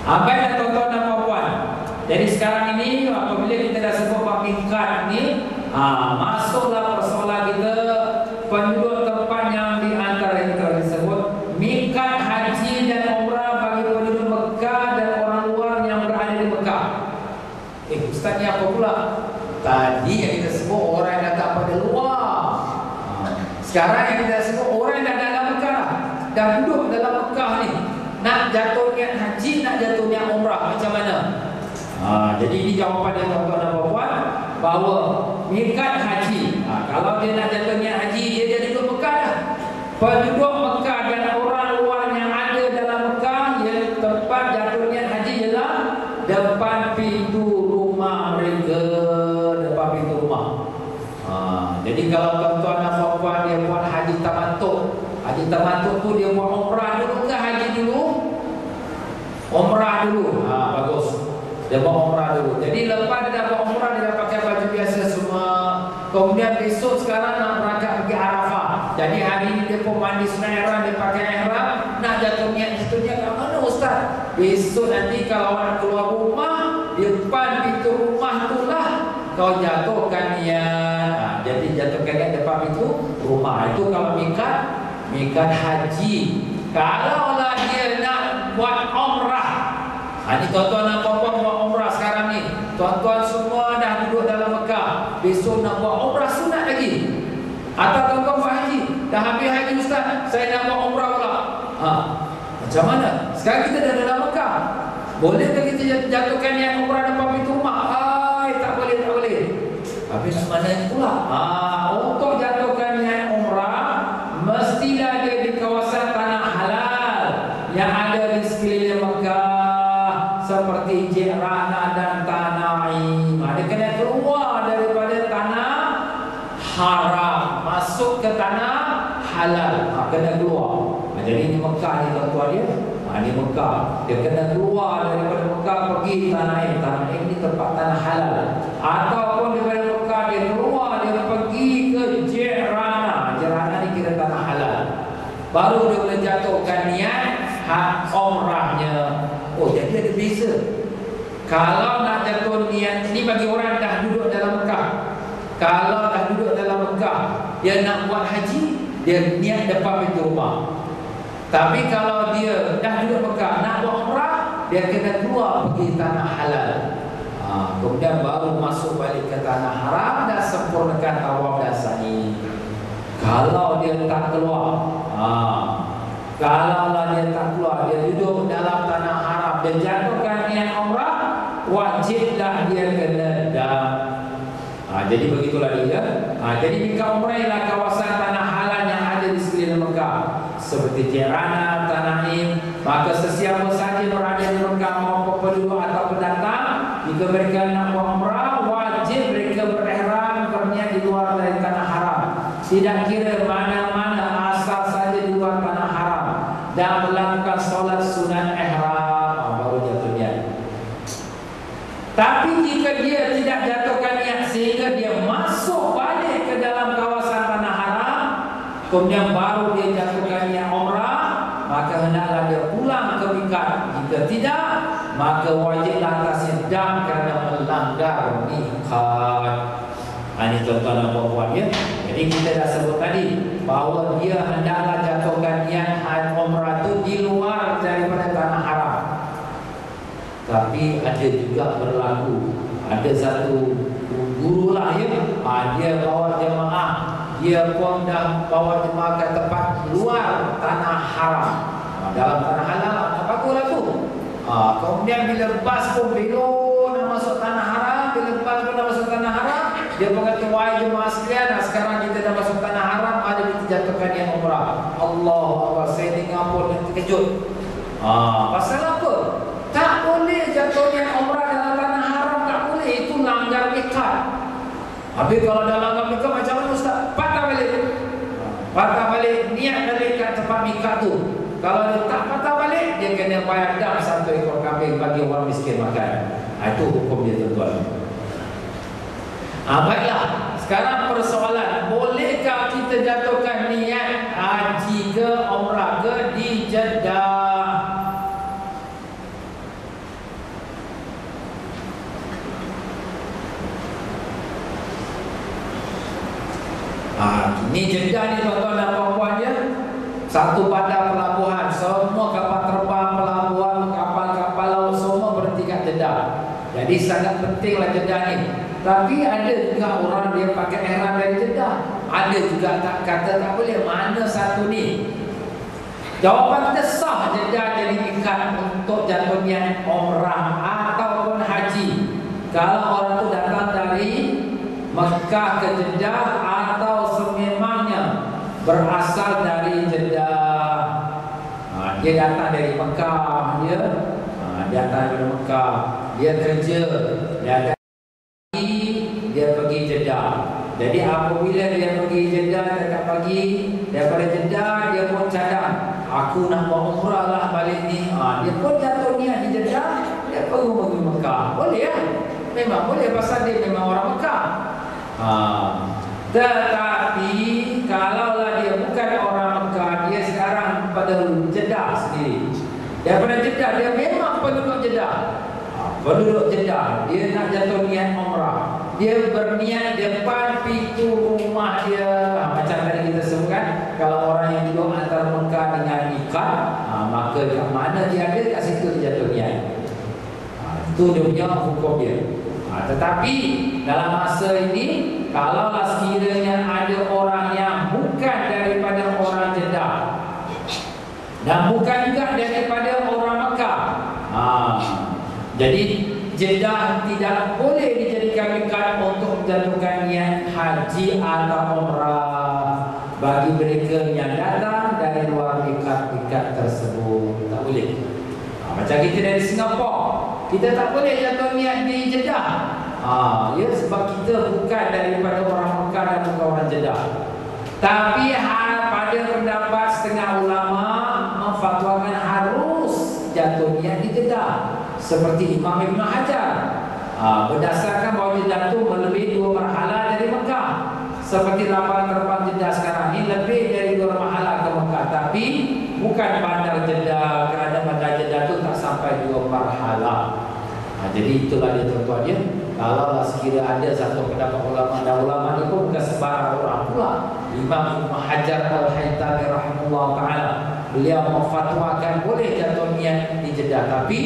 Baiklah tuan-tuan dan puan-puan. Jadi sekarang ini apabila kita dah sebut bab miqat ni, masuklah persoalan kita penduduk tempat yang di antara yang telah disebut miqat haji dan umrah bagi penduduk Mekah dan orang luar yang berada di Mekah. Ustaz ni apa pula? Tadi yang kita sebut orang yang datang pada luar. Sekarang yang kita sebut orang yang dah dalam Mekah, dah duduk dalam Mekah ni, nak jatuh niat haji, nak jatuh niat umrah, macam mana? Jadi ini jawapan yang tuan-tuan dan puan-puan, bahawa miqat haji, kalau dia nak jatuh niat haji, dia jadi duduk Mekah dah. Penduduk Mekah dan orang luar yang ada dalam Mekah, yang tempat jatuh niat haji ialah depan pintu rumah mereka, depan pintu rumah. Jadi kalau tuan-tuan dan puan-puan dia buat haji tamattu, haji tamattu tu dia buat umrah dulu ke haji dulu? Umrah dulu. Bagus. Dia buat umrah dulu. Jadi lepas dia dah buat umrah, dia dah pakai baju biasa semua. Kemudian besok sekarang nak berangkat pergi Arafah. Jadi hari ini dia pun mandi sunat ihram, dia pakai ihram, nak jatuh niat kat mana ustaz? Besok nanti kalau nak keluar rumah, di depan pintu rumah tu lah kau jatuhkan niat. Jadi jatuhkan niat depan pintu rumah. Itu kalau miqat haji. Kalau lah dia nak buat umrah, ini tuan-tuan dan puan-puan buat umrah sekarang ni. Tuan-tuan semua dah duduk dalam Mekah, besok nak buat umrah sunat lagi. Atau tuan-tuan buat haji, dah habis haji ustaz, saya nak buat umrah pula. Macam mana? Sekarang kita dah dalam Mekah, bolehkah kita jatuhkan niat umrah depan pintu rumah? Tak boleh, tak boleh. Habis mana pula? Untuk jatuhkan niat umrah, mestilah dia di kawasan tanah halal yang ada di sekeliling Mekah, seperti Ji'rana dan Tanaim. Dia kena keluar daripada tanah haram, masuk ke tanah halal. Kena keluar. Jadi ini Mekah ni tuan-tuan dia. Ini Mekah. Dia kena keluar daripada Mekah pergi Tanaim. Tanaim ni tempat tanah halal. Ataupun daripada Mekah dia keluar, dia pergi ke Ji'rana. Ji'rana ni kira tanah halal. Baru dia boleh jatuhkan niat umrahnya. Jadi ada beza. Kalau nak jatuh niat ni bagi orang dah duduk dalam Mekah. Kalau dah duduk dalam Mekah, dia nak buat haji, dia niat depan pintu rumah. Tapi kalau dia dah duduk Mekah nak buat umrah, dia kena keluar pergi tanah halal. Kemudian baru masuk balik ke tanah haram dan sempurnakan tawaf dan sa'i. Kalau dia tak keluar, kalau dia tak keluar, dia duduk dalam tanah haram, dia jatuhkan niat umrah, wajiblah dia kena dam. Jadi begitulah dia. Jadi miqat umrah ialah kawasan tanah halal yang ada di sekeliling Mekah, seperti Ji'rana, Tanaim. Maka sesiapa saja berada di Mekah, maupun penduduk atau pendatang, jika mereka nak buat umrah, wajib mereka berihram, berniat di luar dari tanah haram. Tidak kira mana-mana, asal saja di luar tanah haram, dan melakukan solat sunat ihram, baru jatuh niat. Tapi jika dia tidak jatuhkan niat sehingga dia masuk balik ke dalam kawasan tanah haram, kemudian baru dia jatuhkan niat umrah, maka hendaklah dia pulang ke miqat. Jika tidak, maka wajiblah atasnya dam kerana melanggar miqat. Ini tuan-tuan dan puan-puan ya. Jadi kita dah sebut tadi bahawa dia hendaklah jatuhkan niat umrah itu di luar daripada tanah haram. Tapi ada juga berlaku, ada satu guru lah ya, dia bawa jemaah, dia pun dah bawa jemaah ke tempat luar tanah haram. Dalam tanah halal tak baguslah tu. Kemudian bila bas pun belok nak masuk tanah haram, bila bas pun nak masuk tanah haram, dia berkata, wahai jemaah sekalian, sekarang kita dah masuk tanah haram, ada kita jatuhkan niat umrah. Allah Allah, saya dengar pun terkejut. Pasal apa? Tak boleh jatuh niat umrah dalam tanah haram, tak boleh. Itu langgar miqat. Habis kalau dah langgar miqat macam mana ustaz? Patah balik. Patah balik niat dari kat tempat miqat tu. Kalau dia tak patah balik, dia kena bayar dam 1 ekor kambing bagi orang miskin makan. Itu hukum dia tuan-tuan. Baiklah, sekarang persoalan, bolehkah kita jatuhkan niat haji ke umrah ke di Jeddah? Satu bandar pelabuhan, semua kapal terbang, pelabuhan, kapal-kapal laut semua berhenti kat Jeddah. Jadi sangat pentinglah Jeddah ni. Tapi ada juga orang dia pakai ihram dari Jeddah. Ada juga tak kata tak boleh. Mana satu ni? Jawapan kita sah Jeddah jadi ikat untuk jatuh niat umrah ataupun haji. Kalau orang tu datang dari Mekah ke Jeddah atau sememangnya berasal dari Jeddah. Dia datang dari Mekah, dia datang dari Mekah, dia kerja, dia pergi Jeddah. Jadi apabila dia pergi Jeddah dekat pagi, daripada Jeddah dia pun cadang, aku nak buat umrah lah balik ni. Dia pun jatuh niat di Jeddah, dia pergi Mekah. Boleh ya? Memang boleh pasal dia memang orang Mekah. Tetapi kalaulah dia bukan orang Mekah, dia sekarang pada Jeddah sendiri. Daripada Jeddah dia memang penduduk Jeddah. Penduduk Jeddah, dia nak jatuh niat umrah. Dia berniat depan pintu rumah dia. Macam tadi kita sebutkan, kalau orang yang duduk antara Mekah dengan ikat, maka kat mana dia ada, kat situ dia jatuh niat. Itu dia punya hukum dia. Tetapi dalam masa ini, kalaulah sekiranya ada orang yang bukan daripada orang Jeddah dan bukan juga daripada orang Mekah, jadi Jeddah tidak boleh dijadikan ikat untuk menjatuhkan niat haji atau umrah bagi mereka yang datang dari luar ikat tersebut. Tak boleh. Macam kita dari Singapura, kita tak boleh jatuh niat di Jeddah. Ya, sebab kita bukan daripada orang Mekah dan bukan orang Jeddah. Tapi pada pendapat setengah ulama memfatwakan harus jatuh niat di Jeddah. Seperti Imam Ibn Hajar, berdasarkan bahawa Jeddah itu melebihi 2 marhalah dari Mekah. Seperti lapangan terbang Jeddah sekarang ini lebih dari 2 marhalah ke Mekah. Tapi bukan bandar Jeddah, kerana bandar Jeddah itu tak sampai 2 marhalah. Jadi itulah dia tuan-tuan dia. Kalau sekiranya ada satu pendapat ulama, dan ulama ini pun bukan sebarang orang pula. Imam Ibn Hajar Al-Haytami rahimahullah ta'ala, beliau memfatwakan boleh jatuh niat di Jeddah. Tapi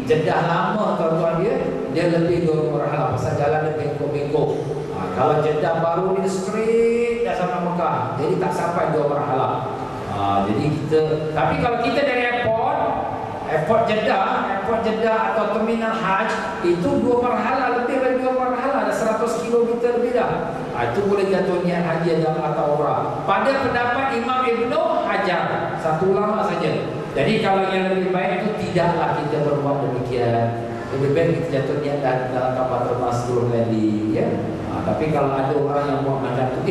Jeddah lama tuan-tuan dia lebih 2 marhalah. Pasal jalan dia bengkok-bengkok. Kalau Jeddah baru dia straight dah sampai Mekah, jadi tak sampai 2 marhalah. Jadi kita, tapi kalau kita dari airport Jeddah atau terminal Haj, itu 2 marhalah, lebih dari 2 marhalah, ada 100 km lebih dah. Itu boleh jatuh niat haji atau umrah. Pada pendapat Imam Ibn Hajar, satu ulama saja. Jadi kalau yang lebih baik itu tidaklah kita berbuat demikian. Lebih baik kita jatuh niat dalam kapal terbang sebelum landing, ya. Tapi kalau ada orang yang buat macam tu,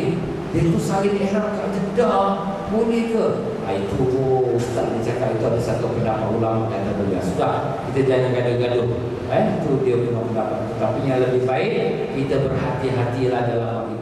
dia tu salin ihram kat Jeddah, boleh ke? Itu Ustaz dia cakap itu ada satu pendapat ulama dan boleh. Sudah, kita jangan gaduh-gaduh. Itu dia punya pendapat. Tapi yang lebih baik kita berhati-hatilah dalam